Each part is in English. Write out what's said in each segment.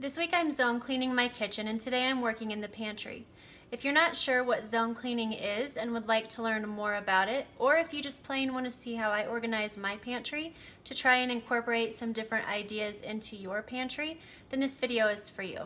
This week I'm zone cleaning my kitchen and today I'm working in the pantry. If you're not sure what zone cleaning is and would like to learn more about it, or if you just plain want to see how I organize my pantry to try and incorporate some different ideas into your pantry, then this video is for you.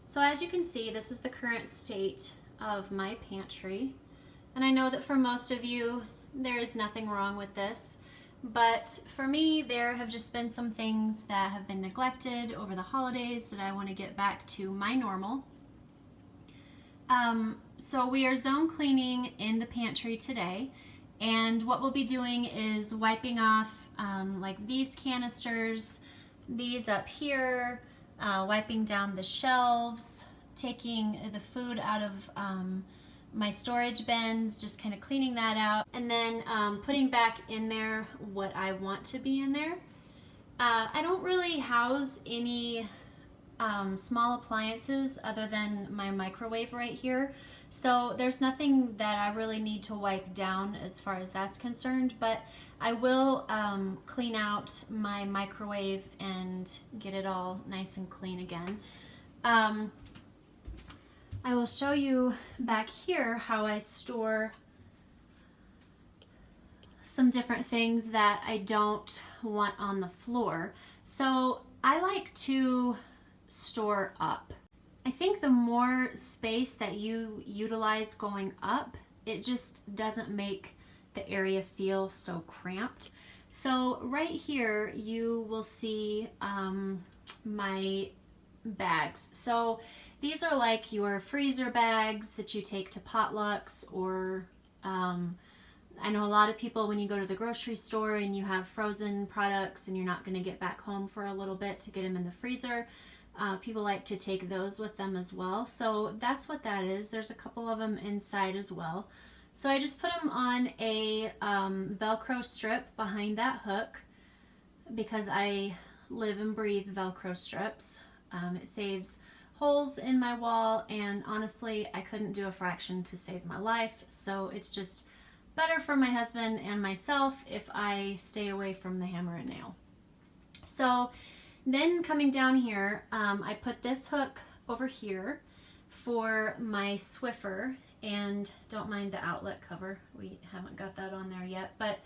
So as you can see, this is the current state of my pantry. And I know that for most of you, there is nothing wrong with this. But for me, there have just been some things that have been neglected over the holidays that I want to get back to my normal. So we are zone cleaning in the pantry today. And what we'll be doing is wiping off like these canisters, these up here, wiping down the shelves, taking the food out of my storage bins, just kind of cleaning that out, and then putting back in there what I want to be in there. I don't really house any small appliances other than my microwave right here, so there's nothing that I really need to wipe down as far as that's concerned, but I will clean out my microwave and get it all nice and clean again. I will show you back here how I store some different things that I don't want on the floor. So I like to store up. I think the more space that you utilize going up, it just doesn't make the area feel so cramped. So right here you will see my bags. So these are like your freezer bags that you take to potlucks, or I know a lot of people, when you go to the grocery store and you have frozen products and you're not going to get back home for a little bit to get them in the freezer, people like to take those with them as well. So that's what that is. There's a couple of them inside as well. So I just put them on a Velcro strip behind that hook because I live and breathe Velcro strips. It saves holes in my wall, and honestly I couldn't do a fraction to save my life, so it's just better for my husband and myself if I stay away from the hammer and nail. So then coming down here, I put this hook over here for my Swiffer, and don't mind the outlet cover, we haven't got that on there yet, but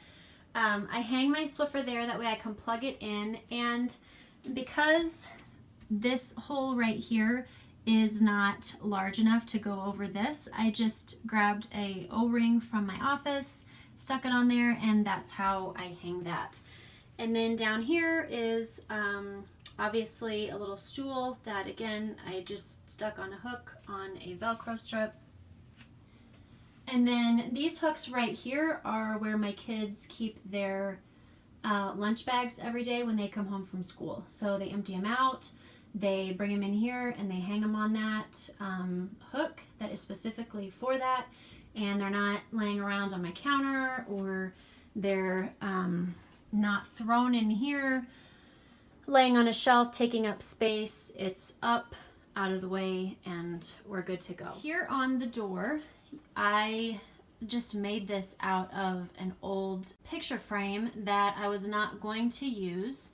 I hang my Swiffer there, that way I can plug it in. And because this hole right here is not large enough to go over this, I just grabbed a O-ring from my office, stuck it on there, and that's how I hang that. And then down here is obviously a little stool that, again, I just stuck on a hook on a Velcro strip. And then these hooks right here are where my kids keep their lunch bags every day when they come home from school. So they empty them out, they bring them in here, and they hang them on that hook that is specifically for that, and they're not laying around on my counter, or they're not thrown in here laying on a shelf taking up space. It's up, out of the way, and we're good to go. Here on the door, I just made this out of an old picture frame that I was not going to use.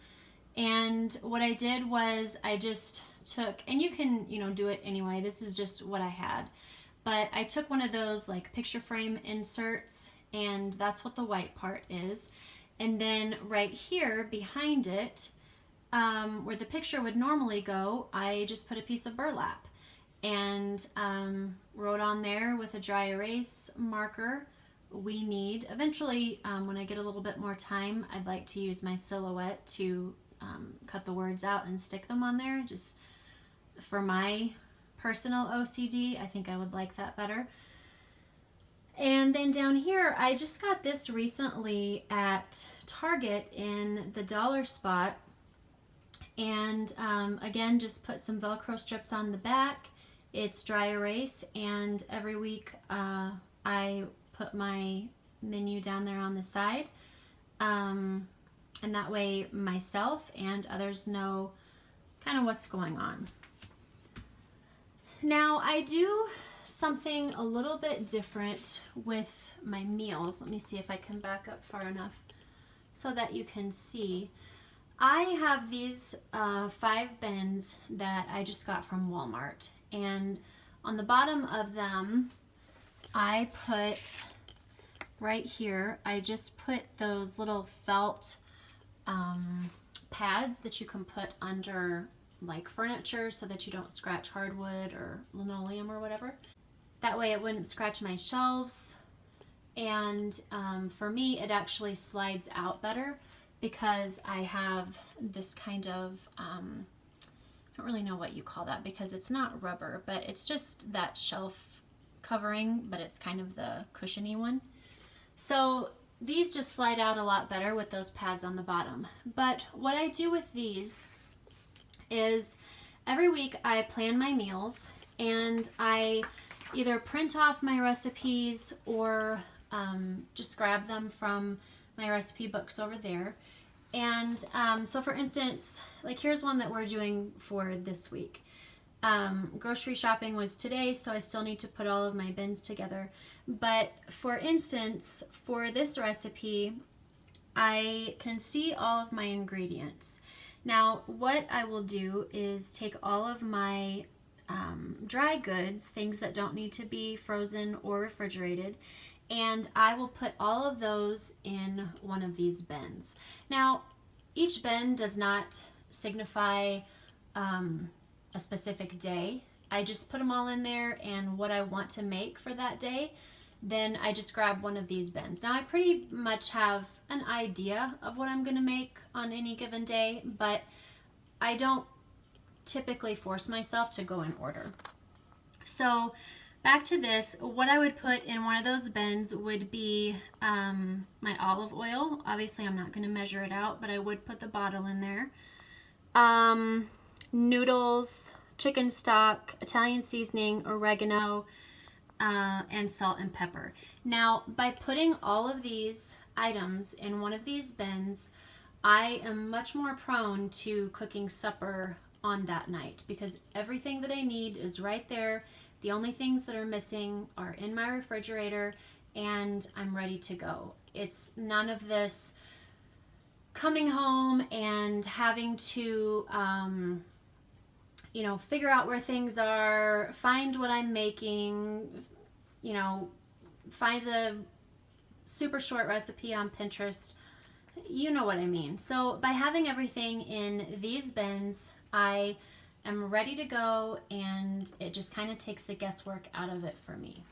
And what I did was I just took, and you can, do it anyway, this is just what I had, but I took one of those like picture frame inserts, and that's what the white part is. And then right here behind it, where the picture would normally go, I just put a piece of burlap and wrote on there with a dry erase marker, we need, eventually when I get a little bit more time, I'd like to use my silhouette to cut the words out and stick them on there. Just for my personal OCD, I think I would like that better. And then down here, I just got this recently at Target in the dollar spot, and again, just put some Velcro strips on the back. It's dry erase, and every week I put my menu down there on the side. And that way myself and others know kind of what's going on. Now I do something a little bit different with my meals. Let me see if I can back up far enough so that you can see. I have these 5 bins that I just got from Walmart, and on the bottom of them I put, right here, I just put those little felt pads that you can put under like furniture so that you don't scratch hardwood or linoleum or whatever. That way it wouldn't scratch my shelves, and for me it actually slides out better because I have this kind of, I don't really know what you call that because it's not rubber, but it's just that shelf covering, but it's kind of the cushiony one. So these just slide out a lot better with those pads on the bottom. But what I do with these is every week I plan my meals, and I either print off my recipes or just grab them from my recipe books over there. And so for instance, like here's one that we're doing for this week. Grocery shopping was today, so I still need to put all of my bins together. But for instance, for this recipe, I can see all of my ingredients. Now, what I will do is take all of my dry goods, things that don't need to be frozen or refrigerated, and I will put all of those in one of these bins. Now, each bin does not signify a specific day. I just put them all in there and what I want to make for that day, then I just grab one of these bins. Now, I pretty much have an idea of what I'm going to make on any given day, but I don't typically force myself to go in order. So back to this, what I would put in one of those bins would be my olive oil. Obviously, I'm not going to measure it out, but I would put the bottle in there. Noodles, chicken stock, Italian seasoning, oregano, and salt and pepper. Now, by putting all of these items in one of these bins, I am much more prone to cooking supper on that night because everything that I need is right there. The only things that are missing are in my refrigerator, and I'm ready to go. It's none of this coming home and having to figure out where things are, find what I'm making, find a super short recipe on Pinterest. You know what I mean. So by having everything in these bins, I am ready to go, and it just kind of takes the guesswork out of it for me.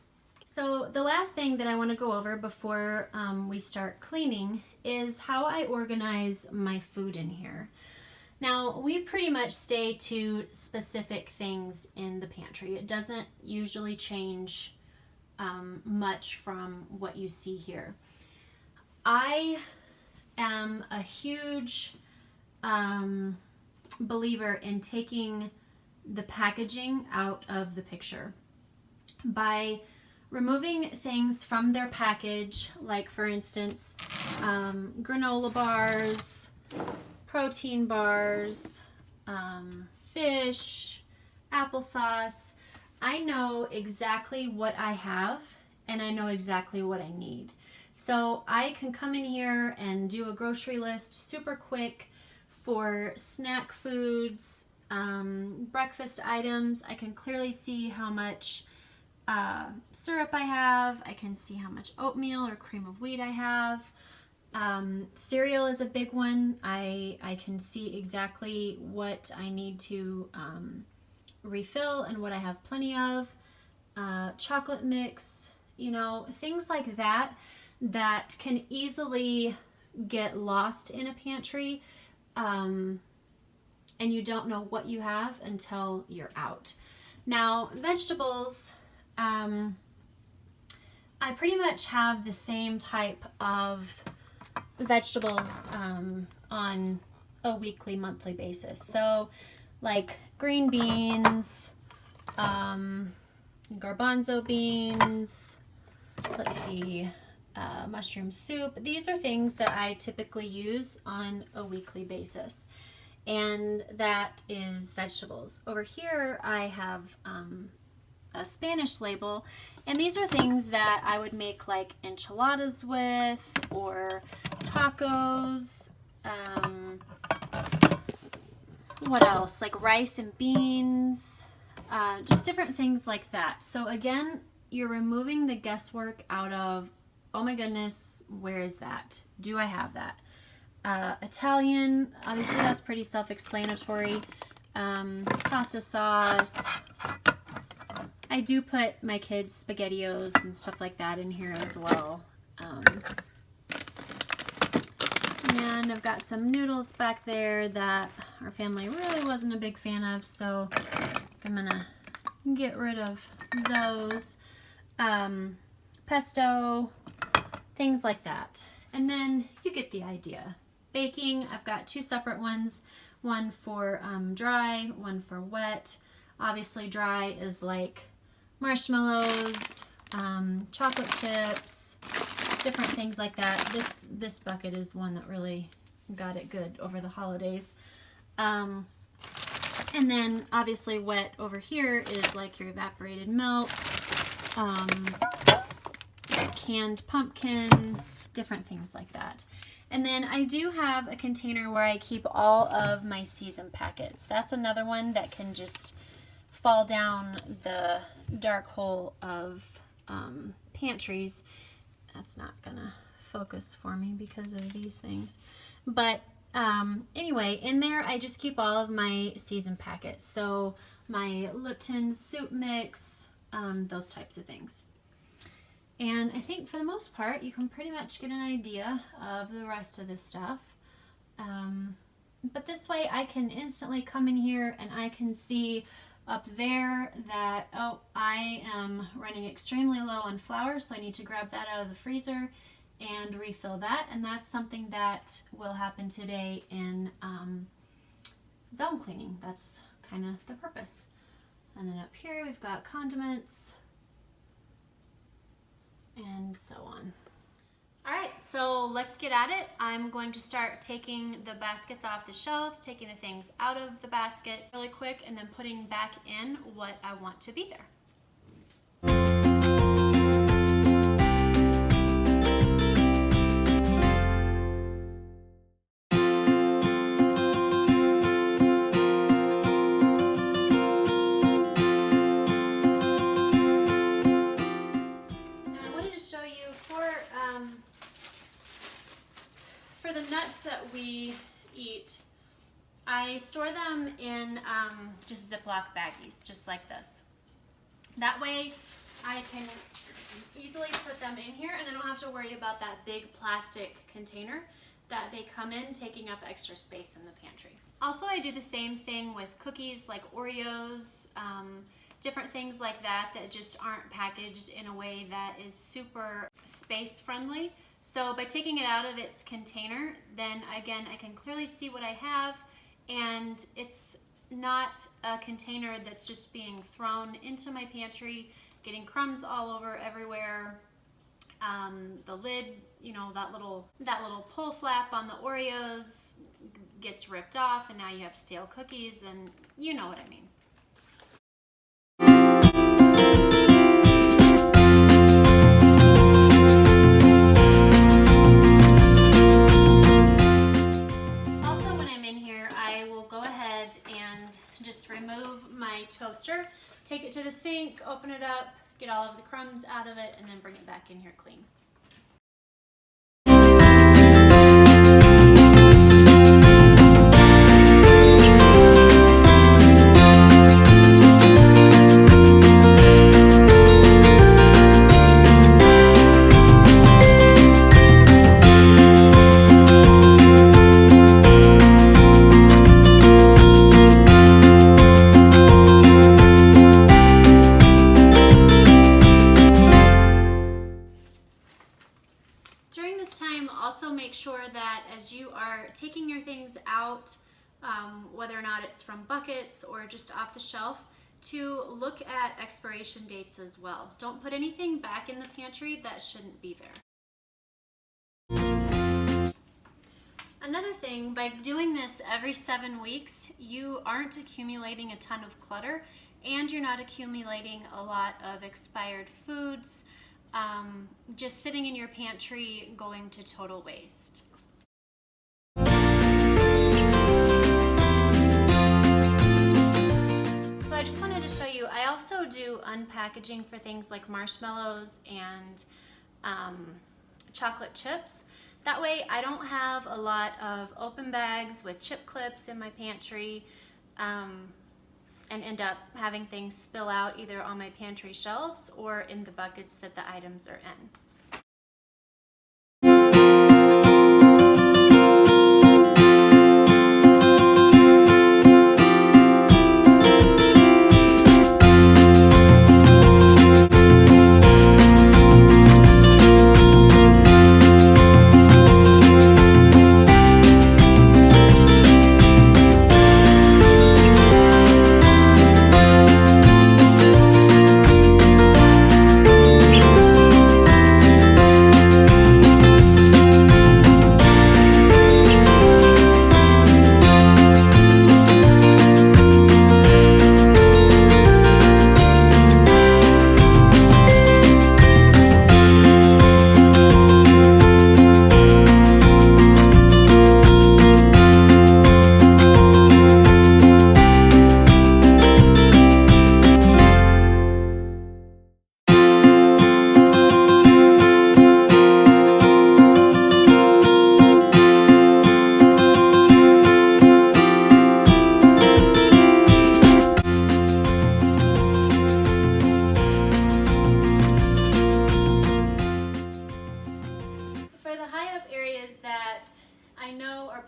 So the last thing that I want to go over before we start cleaning is how I organize my food in here. Now, we pretty much stay to specific things in the pantry. It doesn't usually change much from what you see here. I am a huge believer in taking the packaging out of the picture. By removing things from their package, like for instance, granola bars, protein bars, fish, applesauce, I know exactly what I have and I know exactly what I need. So I can come in here and do a grocery list super quick for snack foods, breakfast items. I can clearly see how much syrup I have. I can see how much oatmeal or cream of wheat I have. Cereal is a big one. I can see exactly what I need to refill and what I have plenty of. Chocolate mix, things like that that can easily get lost in a pantry, and you don't know what you have until you're out. Now, vegetables, I pretty much have the same type of vegetables on a weekly, monthly basis. So like green beans, garbanzo beans, let's see, mushroom soup. These are things that I typically use on a weekly basis. and that is vegetables. Over here I have a Spanish label, and these are things that I would make like enchiladas with, or tacos. What else? Like rice and beans, just different things like that. So again, you're removing the guesswork out of, oh my goodness, where is that? Do I have that? Italian, obviously that's pretty self-explanatory. Pasta sauce. I do put my kids' SpaghettiOs and stuff like that in here as well. And I've got some noodles back there that our family really wasn't a big fan of, so I'm gonna get rid of those. Pesto, things like that. And then you get the idea. Baking, I've got two separate ones, one for dry, one for wet. Obviously dry is like marshmallows, chocolate chips, different things like that. This bucket is one that really got it good over the holidays. And then obviously wet over here is like your evaporated milk, canned pumpkin, different things like that. And then I do have a container where I keep all of my season packets. That's another one that can just fall down the dark hole of pantries. That's not gonna focus for me because of these things. But anyway, in there I just keep all of my season packets. So my Lipton soup mix, those types of things. And I think for the most part, you can pretty much get an idea of the rest of this stuff. But this way I can instantly come in here and I can see up there that, oh, I am running extremely low on flour, so I need to grab that out of the freezer and refill that. And that's something that will happen today in zone cleaning. That's kind of the purpose. And then up here we've got condiments and so on. All right, so let's get at it. I'm going to start taking the baskets off the shelves, taking the things out of the basket really quick, and then putting back in what I want to be there. For the nuts that we eat, I store them in just Ziploc baggies, just like this. That way I can easily put them in here and I don't have to worry about that big plastic container that they come in, taking up extra space in the pantry. Also, I do the same thing with cookies like Oreos, different things like that that just aren't packaged in a way that is super space friendly. So by taking it out of its container, then again, I can clearly see what I have, and it's not a container that's just being thrown into my pantry, getting crumbs all over everywhere. The lid, you know, that little pull flap on the Oreos gets ripped off, and now you have stale cookies, and you know what I mean. Remove my toaster, take it to the sink, open it up, get all of the crumbs out of it, and then bring it back in here clean. Make sure that as you are taking your things out, whether or not it's from buckets or just off the shelf, to look at expiration dates as well. Don't put anything back in the pantry that shouldn't be there. Another thing, by doing this every 7 weeks, you aren't accumulating a ton of clutter and you're not accumulating a lot of expired foods, just sitting in your pantry going to total waste. So I just wanted to show you, I also do unpackaging for things like marshmallows and chocolate chips. That way I don't have a lot of open bags with chip clips in my pantry and end up having things spill out either on my pantry shelves or in the buckets that the items are in.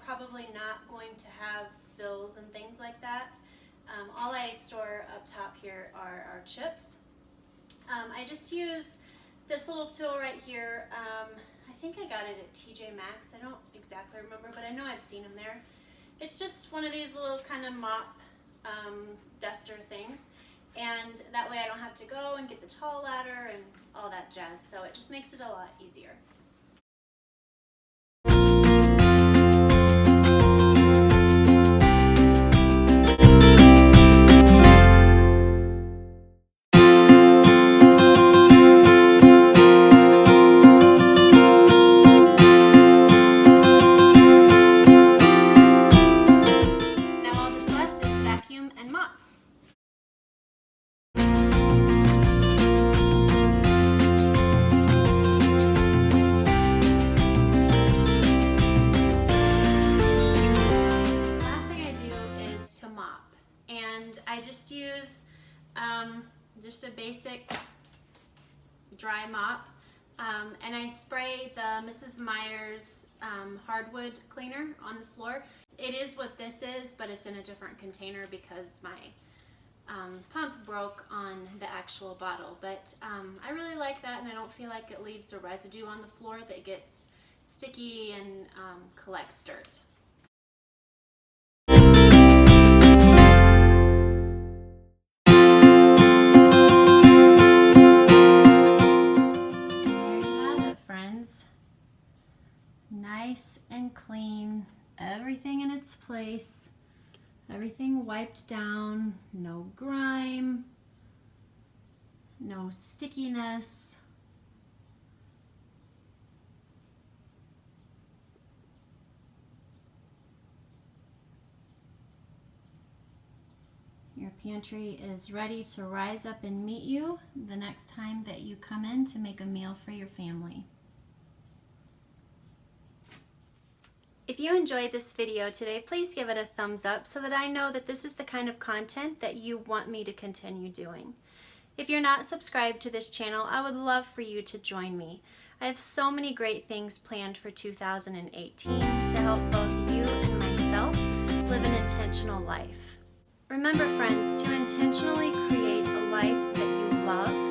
Probably not going to have spills and things like that. All I store up top here are our chips. I just use this little tool right here. I think I got it at TJ Maxx. I don't exactly remember, but I know I've seen them there. It's just one of these little kind of mop duster things, and that way I don't have to go and get the tall ladder and all that jazz, so it just makes it a lot easier. I just use just a basic dry mop, and I spray the Mrs. Meyer's hardwood cleaner on the floor. It is what this is, but it's in a different container because my pump broke on the actual bottle. But I really like that, and I don't feel like it leaves a residue on the floor that gets sticky and collects dirt. Nice and clean, everything in its place, everything wiped down, no grime, no stickiness. Your pantry is ready to rise up and meet you the next time that you come in to make a meal for your family. If you enjoyed this video today, please give it a thumbs up so that I know that this is the kind of content that you want me to continue doing. If you're not subscribed to this channel, I would love for you to join me. I have so many great things planned for 2018 to help both you and myself live an intentional life. Remember, friends, to intentionally create a life that you love